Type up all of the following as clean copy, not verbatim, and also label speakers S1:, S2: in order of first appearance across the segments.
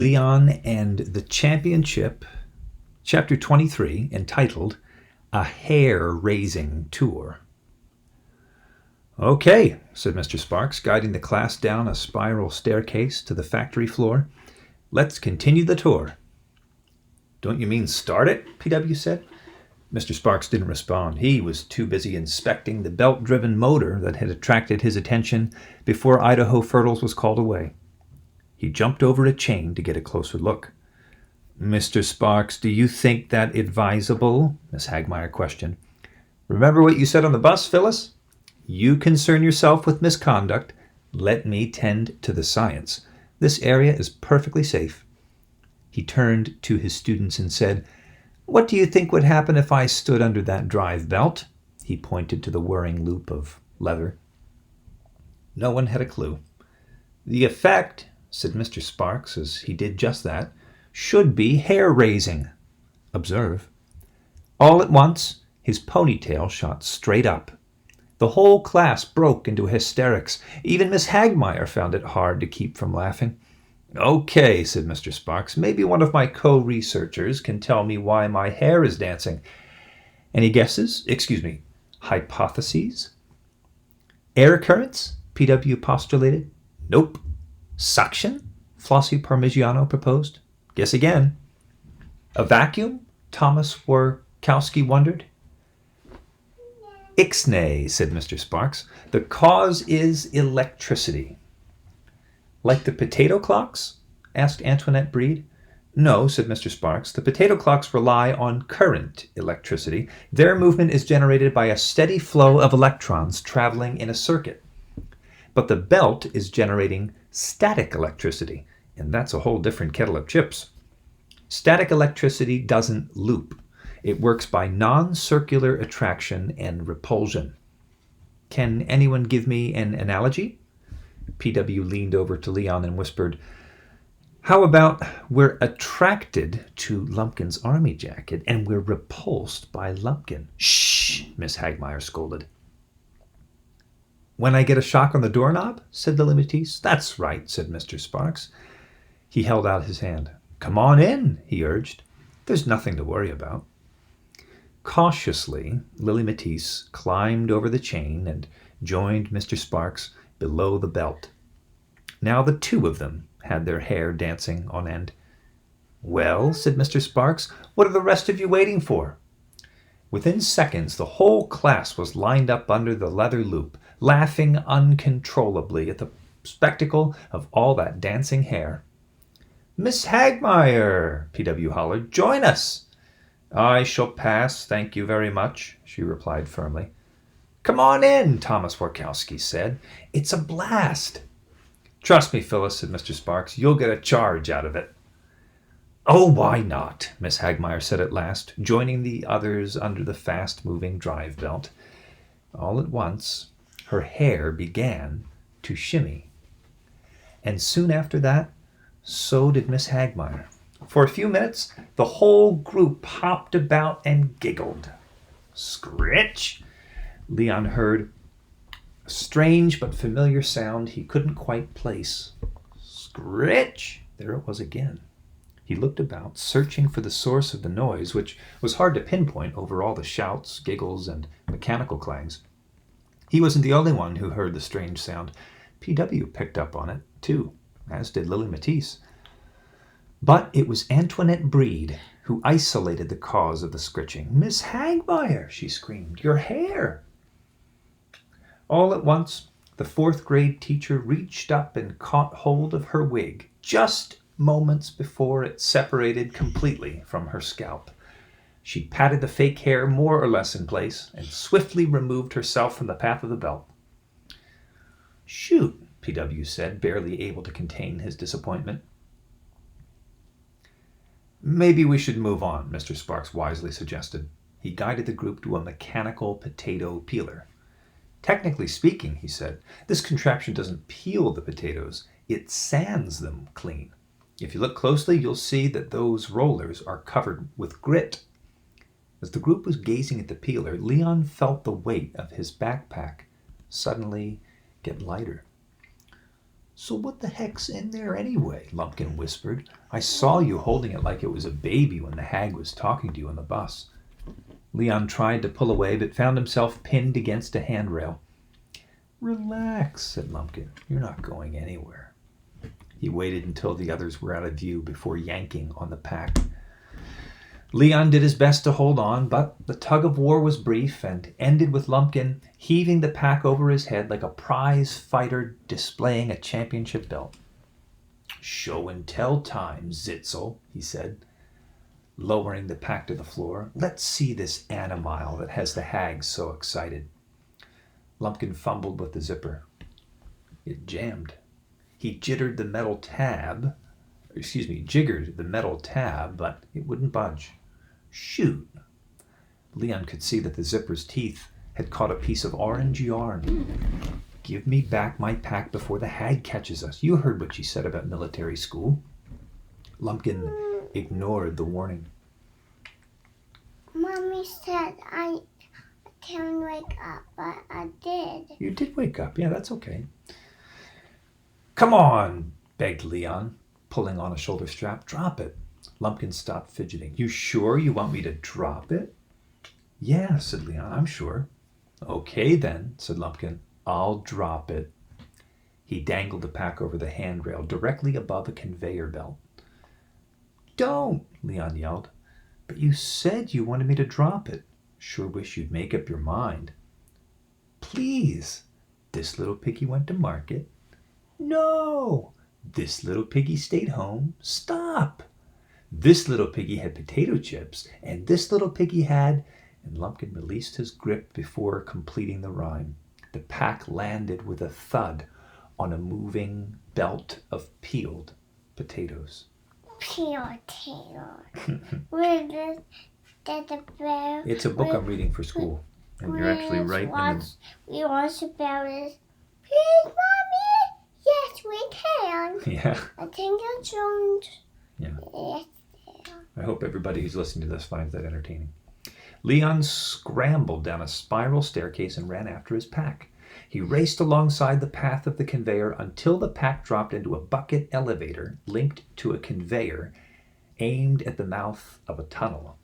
S1: Leon and the Championship, Chapter 23, entitled A Hair-Raising Tour. "Okay," said Mr. Sparks, guiding the class down a spiral staircase to the factory floor. "Let's continue the tour." "Don't you mean start it?" PW said. Mr. Sparks didn't respond. He was too busy inspecting the belt-driven motor that had attracted his attention before Idaho Fertiles was called away. He jumped over a chain to get a closer look. "Mr. Sparks, do you think that advisable?" Miss Hagmaier questioned. "Remember what you said on the bus, Phyllis? You concern yourself with misconduct. Let me tend to the science. This area is perfectly safe." He turned to his students and said, "What do you think would happen if I stood under that drive belt?" He pointed to the whirring loop of leather. No one had a clue. "The effect," said Mr. Sparks as he did just that, "should be hair-raising. Observe." All at once, his ponytail shot straight up. The whole class broke into hysterics. Even Miss Hagmaier found it hard to keep from laughing. "Okay," said Mr. Sparks, "maybe one of my co-researchers can tell me why my hair is dancing. Any guesses? Hypotheses?" "Air currents?" PW postulated. "Nope." "Suction?" Flossie Parmigiano proposed. "Guess again." "A vacuum?" Thomas Warkowski wondered. "Ixnay," said Mr. Sparks. "The cause is electricity." "Like the potato clocks?" asked Antoinette Breed. "No," said Mr. Sparks. "The potato clocks rely on current electricity. Their movement is generated by a steady flow of electrons traveling in a circuit. But the belt is generating static electricity, and that's a whole different kettle of chips. Static electricity doesn't loop. It works by non-circular attraction and repulsion. Can anyone give me an analogy?" PW leaned over to Leon and whispered, "How about we're attracted to Lumpkin's army jacket and we're repulsed by Lumpkin?" "Shh!" Miss Hagmaier scolded. "When I get a shock on the doorknob?" said Lily Matisse. "That's right," said Mr. Sparks. He held out his hand. "Come on in," he urged. "There's nothing to worry about." Cautiously, Lily Matisse climbed over the chain and joined Mr. Sparks below the belt. Now the two of them had their hair dancing on end. "Well," said Mr. Sparks, "what are the rest of you waiting for?" Within seconds, the whole class was lined up under the leather loop, laughing uncontrollably at the spectacle of all that dancing hair. "Miss Hagmaier," PW hollered, "join us." "I shall pass, thank you very much," she replied firmly. "Come on in," Thomas Warkowski said. "It's a blast." "Trust me, Phyllis," said Mr. Sparks, "you'll get a charge out of it." "Oh, why not?" Miss Hagmaier said at last, joining the others under the fast-moving drive belt. All at once, her hair began to shimmy. And soon after that, so did Miss Hagmaier. For a few minutes, the whole group hopped about and giggled. "Scritch!" Leon heard a strange but familiar sound he couldn't quite place. "Scritch!" There it was again. He looked about, searching for the source of the noise, which was hard to pinpoint over all the shouts, giggles, and mechanical clangs. He wasn't the only one who heard the strange sound. PW picked up on it, too, as did Lily Matisse. But it was Antoinette Breed who isolated the cause of the scritching. "Miss Hagmaier," she screamed, "your hair!" All at once, the fourth-grade teacher reached up and caught hold of her wig, just moments before it separated completely from her scalp. She patted the fake hair more or less in place and swiftly removed herself from the path of the belt. "Shoot," PW said, barely able to contain his disappointment. "Maybe we should move on," Mr. Sparks wisely suggested. He guided the group to a mechanical potato peeler. "Technically speaking," he said, "this contraption doesn't peel the potatoes, it sands them clean. If you look closely, you'll see that those rollers are covered with grit." As the group was gazing at the peeler, Leon felt the weight of his backpack suddenly get lighter. So what the heck's in there anyway? Lumpkin whispered. I saw you holding it like it was a baby when the hag was talking to you on the bus. Leon tried to pull away, but found himself pinned against a handrail. Relax, said Lumpkin. You're not going anywhere. He waited until the others were out of view before yanking on the pack. Leon did his best to hold on, but the tug of war was brief and ended with Lumpkin heaving the pack over his head like a prize fighter displaying a championship belt. Show and tell time, Zitzel, he said, lowering the pack to the floor. Let's see this animile that has the hag so excited. Lumpkin fumbled with the zipper. It jammed. He jiggered the metal tab, but it wouldn't budge. Shoot! Leon could see that the zipper's teeth had caught a piece of orange yarn. Give me back my pack before the hag catches us. You heard what she said about military school. Lumpkin ignored the warning.
S2: Mommy said I can't wake up, but I did.
S1: You did wake up. Yeah, that's okay. Come on, begged Leon, pulling on a shoulder strap. Drop it. Lumpkin stopped fidgeting. You sure you want me to drop it? Yeah, said Leon, I'm sure. Okay then, said Lumpkin. I'll drop it. He dangled the pack over the handrail directly above a conveyor belt. Don't, Leon yelled. But you said you wanted me to drop it. Sure wish you'd make up your mind. Please. This little piggy went to market. No. This little piggy stayed home. Stop. This little piggy had potato chips, and this little piggy had... And Lumpkin released his grip before completing the rhyme. The pack landed with a thud on a moving belt of peeled potatoes.
S2: Peeled potatoes. Where the bear...
S1: It's a book I'm reading for school. And you're actually right in the...
S2: We watch about it. Please, Mommy? Yes, we can.
S1: Yeah.
S2: I think it's on...
S1: Yeah.
S2: Yes.
S1: I hope everybody who's listening to this finds that entertaining. Leon scrambled down a spiral staircase and ran after his pack. He raced alongside the path of the conveyor until the pack dropped into a bucket elevator linked to a conveyor aimed at the mouth of a tunnel.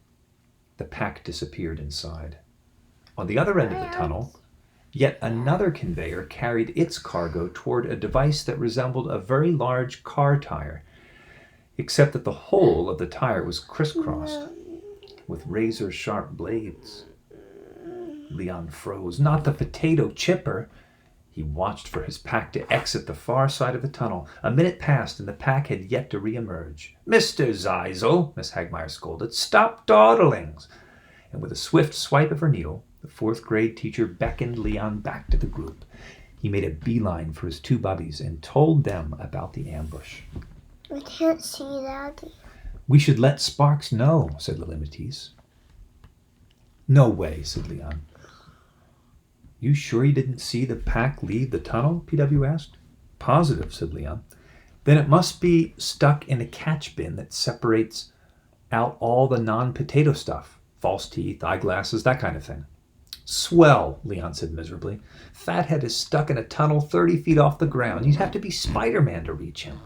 S1: The pack disappeared inside. On the other end of the tunnel, yet another conveyor carried its cargo toward a device that resembled a very large car tire, except that the whole of the tire was crisscrossed with razor-sharp blades. Leon froze. Not the potato chipper! He watched for his pack to exit the far side of the tunnel. A minute passed, and the pack had yet to re-emerge. Mr. Zeisel, Miss Hagmaier scolded, stop dawdling! And with a swift swipe of her needle, the fourth-grade teacher beckoned Leon back to the group. He made a beeline for his two bubbies and told them about the ambush.
S2: I can't see Daddy.
S1: We should let Sparks know, said Lily Matisse. No way, said Leon. You sure you didn't see the pack leave the tunnel? PW asked. Positive, said Leon. Then it must be stuck in a catch bin that separates out all the non-potato stuff. False teeth, eyeglasses, that kind of thing. Swell, Leon said miserably. Fathead is stuck in a tunnel 30 feet off the ground. You'd have to be Spider-Man to reach him.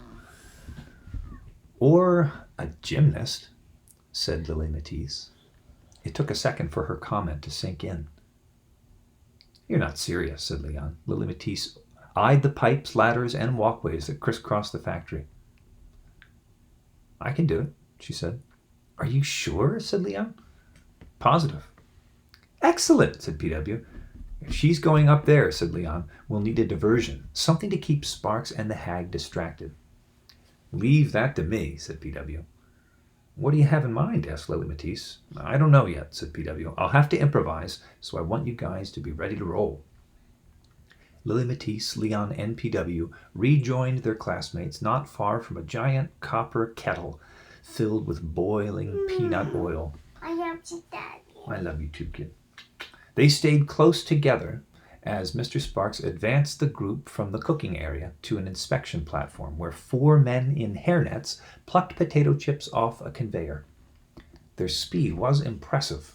S1: Or a gymnast, said Lily Matisse. It took a second for her comment to sink in. You're not serious, said Leon. Lily Matisse eyed the pipes, ladders, and walkways that crisscrossed the factory. I can do it, she said. Are you sure? Said Leon. Positive. Excellent, said PW. If she's going up there, said Leon, we'll need a diversion, something to keep Sparks and the hag distracted. Leave that to me, said PW. What do you have in mind? Asked Lily Matisse. I don't know yet, said PW. I'll have to improvise, so I want you guys to be ready to roll. Lily Matisse, Leon, and PW rejoined their classmates not far from a giant copper kettle filled with boiling peanut oil.
S2: I love you, Daddy.
S1: I love you too, kid. They stayed close together as Mr. Sparks advanced the group from the cooking area to an inspection platform where 4 men in hairnets plucked potato chips off a conveyor. Their speed was impressive.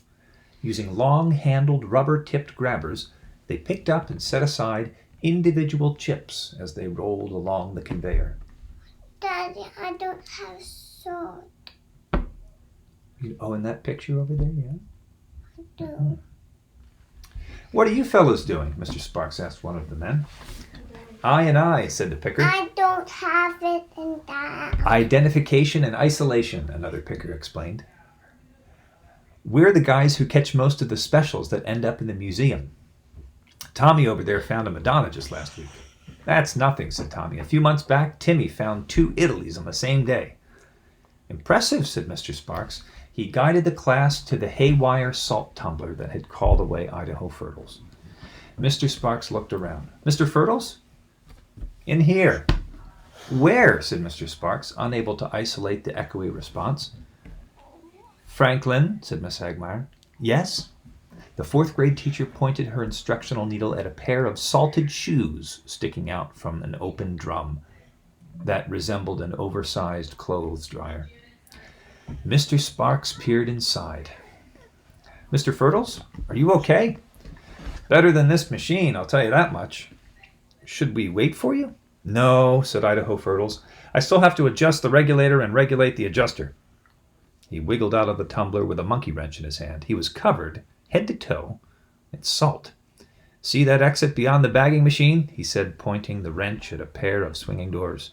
S1: Using long-handled rubber-tipped grabbers, they picked up and set aside individual chips as they rolled along the conveyor.
S2: Daddy, I don't have salt.
S1: Oh, in that picture over there, yeah?
S2: I do.
S1: What are you fellows doing? Mr. Sparks asked one of the men. I, said the picker.
S2: I don't have it in that.
S1: Identification and isolation, another picker explained. We're the guys who catch most of the specials that end up in the museum. Tommy over there found a Madonna just last week. That's nothing, said Tommy. A few months back, Timmy found 2 Italies on the same day. Impressive, said Mr. Sparks. He guided the class to the haywire salt tumbler that had called away Idaho Fertles. Mr. Sparks looked around. Mr. Fertles? In here. Where? Said Mr. Sparks, unable to isolate the echoey response. Franklin, said Miss Hagmeyer. Yes? The 4th grade teacher pointed her instructional needle at a pair of salted shoes sticking out from an open drum that resembled an oversized clothes dryer. Mr. Sparks peered inside. Mr. Fertles, are you okay? Better than this machine, I'll tell you that much. Should we wait for you? No, said Idaho Fertles. I still have to adjust the regulator and regulate the adjuster. He wiggled out of the tumbler with a monkey wrench in his hand. He was covered, head to toe, in salt. See that exit beyond the bagging machine? He said, pointing the wrench at a pair of swinging doors.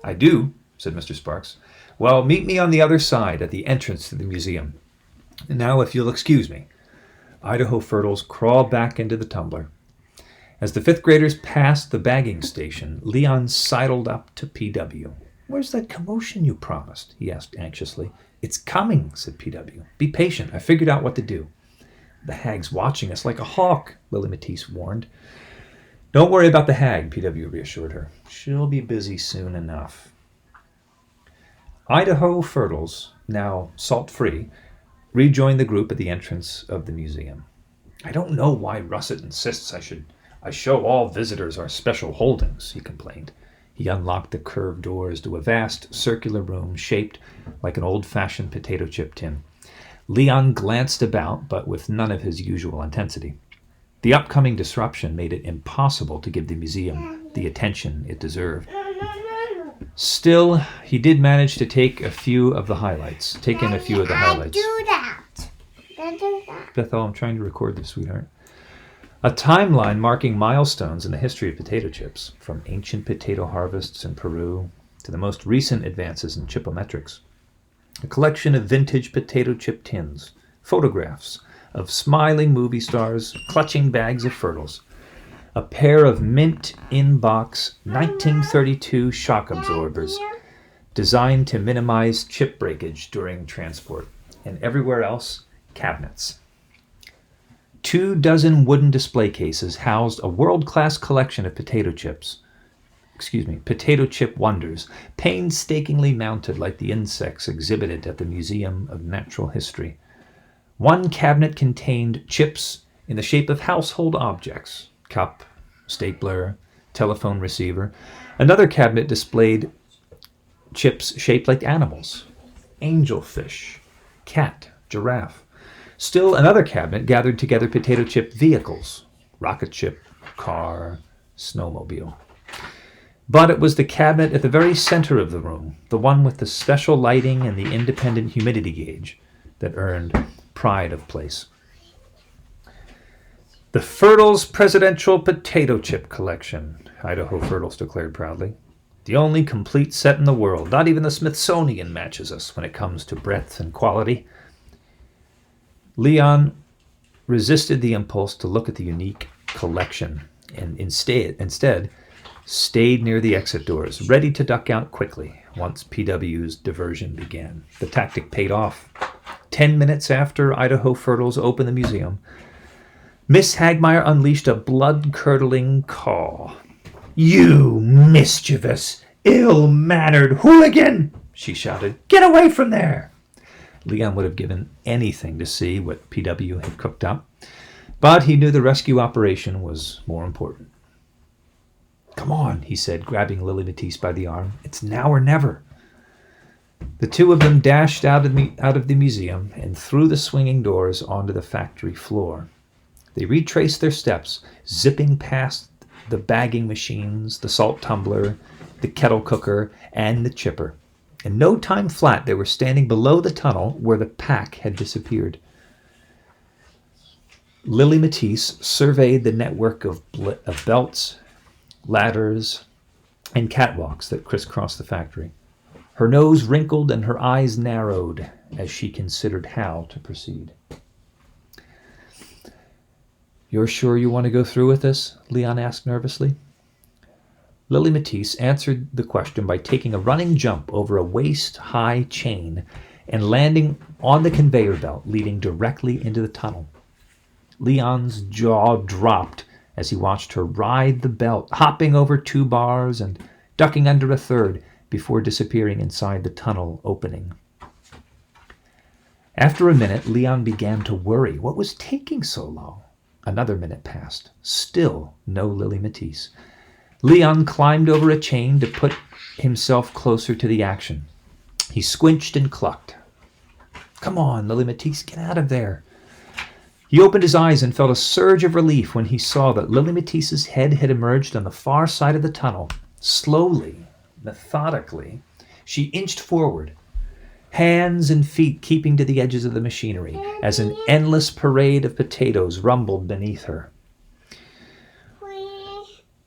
S1: I do, said Mr. Sparks. Well, meet me on the other side at the entrance to the museum. Now, if you'll excuse me. Idaho Fertles crawled back into the tumbler. As the 5th graders passed the bagging station, Leon sidled up to P.W. Where's that commotion you promised? He asked anxiously. It's coming, said P.W. Be patient. I figured out what to do. The hag's watching us like a hawk, Lily Matisse warned. Don't worry about the hag, P.W. reassured her. She'll be busy soon enough. Idaho Fertles, now salt-free, rejoined the group at the entrance of the museum. I don't know why Russet insists I show all visitors our special holdings, he complained. He unlocked the curved doors to a vast circular room shaped like an old-fashioned potato chip tin. Leon glanced about, but with none of his usual intensity. The upcoming disruption made it impossible to give the museum the attention it deserved. Still, he did manage to take in a few of the highlights.
S2: I do that. I do that.
S1: Bethel, I'm trying to record this, sweetheart. A timeline marking milestones in the history of potato chips, from ancient potato harvests in Peru to the most recent advances in chipometrics. A collection of vintage potato chip tins, photographs of smiling movie stars clutching bags of Fertles, a pair of mint in-box 1932 shock absorbers designed to minimize chip breakage during transport, and everywhere else, cabinets. 24 wooden display cases housed a world-class collection of potato chip wonders, painstakingly mounted like the insects exhibited at the Museum of Natural History. One cabinet contained chips in the shape of household objects, cup, stapler, telephone receiver. Another cabinet displayed chips shaped like animals, angelfish, cat, giraffe. Still another cabinet gathered together potato chip vehicles, rocket ship, car, snowmobile. But it was the cabinet at the very center of the room, the one with the special lighting and the independent humidity gauge, that earned pride of place. The Fertles Presidential Potato Chip Collection, Idaho Fertles declared proudly. The only complete set in the world. Not even the Smithsonian matches us when it comes to breadth and quality. Leon resisted the impulse to look at the unique collection and instead stayed near the exit doors, ready to duck out quickly once PW's diversion began. The tactic paid off. 10 minutes after Idaho Fertles opened the museum, Miss Hagmeyer unleashed a blood-curdling caw. "You mischievous, ill-mannered hooligan!" she shouted. "Get away from there!" Leon would have given anything to see what PW had cooked up, but he knew the rescue operation was more important. "Come on," he said, grabbing Lily Matisse by the arm. "It's now or never." The two of them dashed out of the museum and through the swinging doors onto the factory floor. They retraced their steps, zipping past the bagging machines, the salt tumbler, the kettle cooker, and the chipper. In no time flat, they were standing below the tunnel where the pack had disappeared. Lily Matisse surveyed the network of belts, ladders, and catwalks that crisscrossed the factory. Her nose wrinkled and her eyes narrowed as she considered how to proceed. "You're sure you want to go through with this?" Leon asked nervously. Lily Matisse answered the question by taking a running jump over a waist-high chain and landing on the conveyor belt leading directly into the tunnel. Leon's jaw dropped as he watched her ride the belt, hopping over 2 bars and ducking under a third before disappearing inside the tunnel opening. After a minute, Leon began to worry. What was taking so long? Another minute passed. Still no Lily Matisse. Leon climbed over a chain to put himself closer to the action. He squinched and clucked. "Come on, Lily Matisse, get out of there." He opened his eyes and felt a surge of relief when he saw that Lily Matisse's head had emerged on the far side of the tunnel. Slowly, methodically, she inched forward, hands and feet keeping to the edges of the machinery as an endless parade of potatoes rumbled beneath her.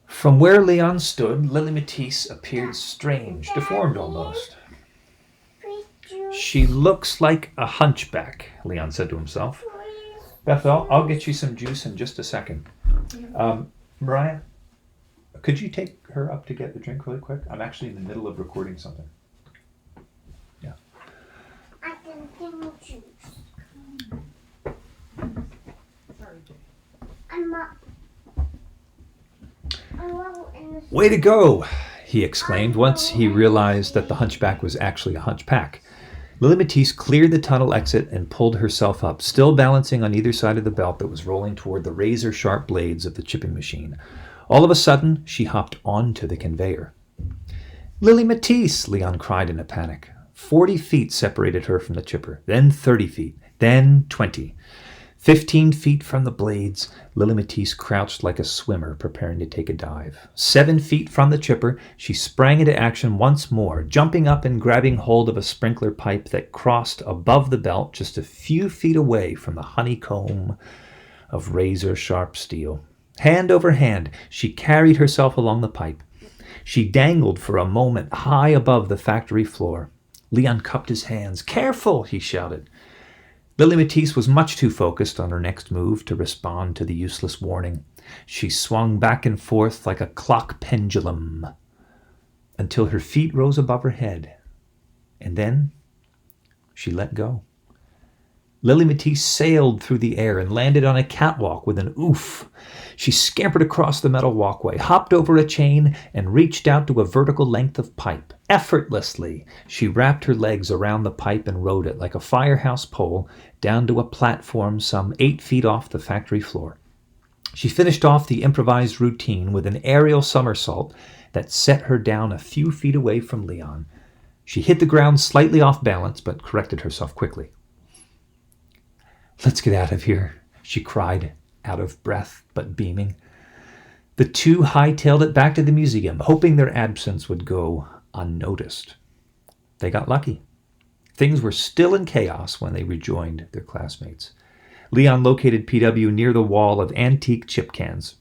S1: From where Leon stood, Lily Matisse appeared strange, deformed almost. "She looks like a hunchback," Leon said to himself. "Bethel, I'll get you some juice in just a second. Mariah, could you take her up to get the drink really quick? I'm actually in the middle of recording something." Yeah.
S2: I can drink juice.
S1: "Way to go!" he exclaimed once he realized that the hunchback was actually a hunchback. Lily Matisse cleared the tunnel exit and pulled herself up, still balancing on either side of the belt that was rolling toward the razor-sharp blades of the chipping machine. All of a sudden, she hopped onto the conveyor. "Lily Matisse!" Leon cried in a panic. 40 feet separated her from the chipper, then 30 feet, then 20. 15 feet from the blades, Lily Matisse crouched like a swimmer preparing to take a dive. 7 feet from the chipper, she sprang into action once more, jumping up and grabbing hold of a sprinkler pipe that crossed above the belt just a few feet away from the honeycomb of razor-sharp steel. Hand over hand, she carried herself along the pipe. She dangled for a moment high above the factory floor. Leon cupped his hands. "Careful!" he shouted. Lily Matisse was much too focused on her next move to respond to the useless warning. She swung back and forth like a clock pendulum until her feet rose above her head. And then she let go. Lily Matisse sailed through the air and landed on a catwalk with an oof. She scampered across the metal walkway, hopped over a chain, and reached out to a vertical length of pipe. Effortlessly, she wrapped her legs around the pipe and rode it like a firehouse pole down to a platform some 8 feet off the factory floor. She finished off the improvised routine with an aerial somersault that set her down a few feet away from Leon. She hit the ground slightly off balance, but corrected herself quickly. "Let's get out of here," she cried, out of breath but beaming. The two hightailed it back to the museum, hoping their absence would go unnoticed. They got lucky. Things were still in chaos when they rejoined their classmates. Leon located PW near the wall of antique chip cans.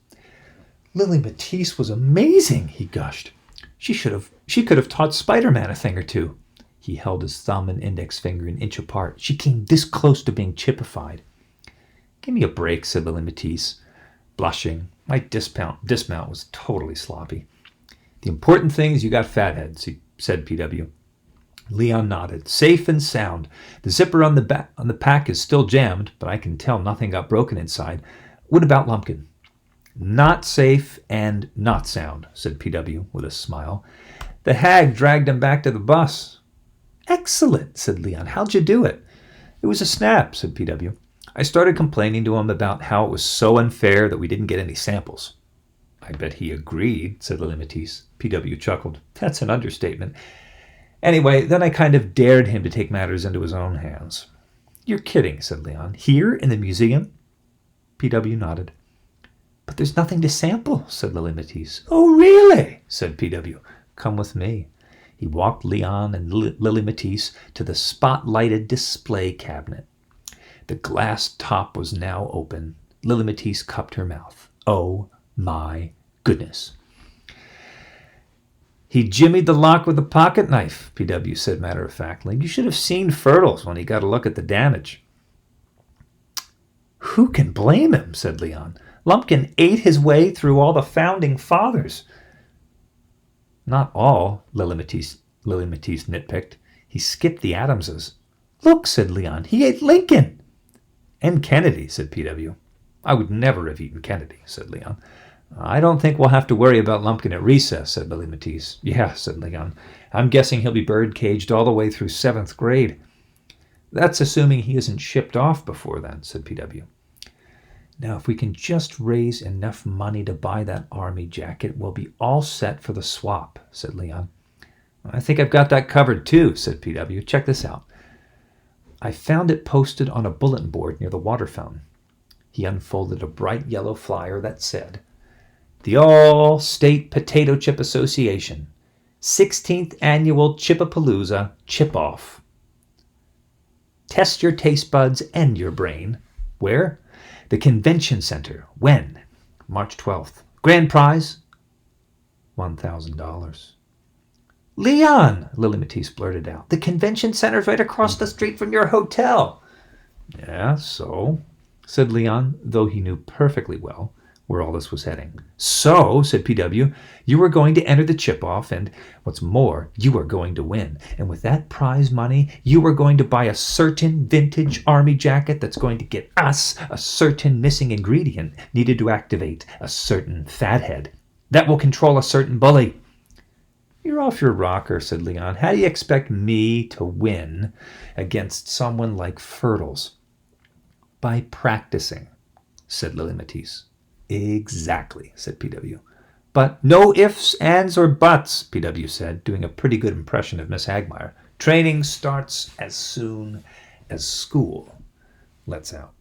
S1: "Lily Matisse was amazing," he gushed. She could have taught Spider-Man a thing or two." He held his thumb and index finger an inch apart. "She came this close to being chipified." "Give me a break," said Lily Matisse, blushing. "My dismount was totally sloppy." "The important thing is you got fatheads," said PW. Leon nodded. "Safe and sound. The zipper on the pack is still jammed, but I can tell nothing got broken inside. What about Lumpkin?" "Not safe and not sound," said PW with a smile. "The hag dragged him back to the bus." "Excellent," said Leon. "How'd you do it?" "It was a snap," said PW. "I started complaining to him about how it was so unfair that we didn't get any samples." "I bet he agreed," said Lily Matisse. PW chuckled. "That's an understatement. Anyway, then I kind of dared him to take matters into his own hands." "You're kidding," said Leon. "Here in the museum?" PW nodded. But there's nothing to sample, said Lily Matisse. Oh, really? Said P.W. Come with me. He walked Leon and Lily Matisse to the spotlighted display cabinet. The glass top was now open. Lily Matisse cupped her mouth. Oh, my goodness. He jimmied the lock with a pocket knife, P.W. said matter-of-factly. You should have seen Fertles when he got a look at the damage. Who can blame him, said Leon. Lumpkin ate his way through all the founding fathers. Not all, Lily Matisse nitpicked. He skipped the Adamses. Look, said Leon, he ate Lincoln. And Kennedy, said P.W. I would never have eaten Kennedy, said Leon. I don't think we'll have to worry about Lumpkin at recess, said Lily Matisse. Yeah, said Leon. I'm guessing he'll be bird-caged all the way through 7th grade. That's assuming he isn't shipped off before then, said P.W. Now, if we can just raise enough money to buy that army jacket, we'll be all set for the swap, said Leon. I think I've got that covered too, said P.W. Check this out. I found it posted on a bulletin board near the water fountain. He unfolded a bright yellow flyer that said, The All-State Potato Chip Association, 16th Annual Chipapalooza Chip-Off. Test your taste buds and your brain. Where? The Convention Center. When? March 12th. Grand prize? $1,000. Leon, Lily Matisse blurted out. The Convention Center's right across the street from your hotel. Yeah, so, said Leon, though he knew perfectly well where all this was heading. So, said P.W., you are going to enter the chip-off, and what's more, you are going to win. And with that prize money, you are going to buy a certain vintage army jacket that's going to get us a certain missing ingredient needed to activate a certain fathead. That will control a certain bully. You're off your rocker, said Leon. How do you expect me to win against someone like Fertles? By practicing, said Lily Matisse. Exactly, said P.W. But no ifs, ands, or buts, P.W. said, doing a pretty good impression of Miss Hagmire. Training starts as soon as school lets out.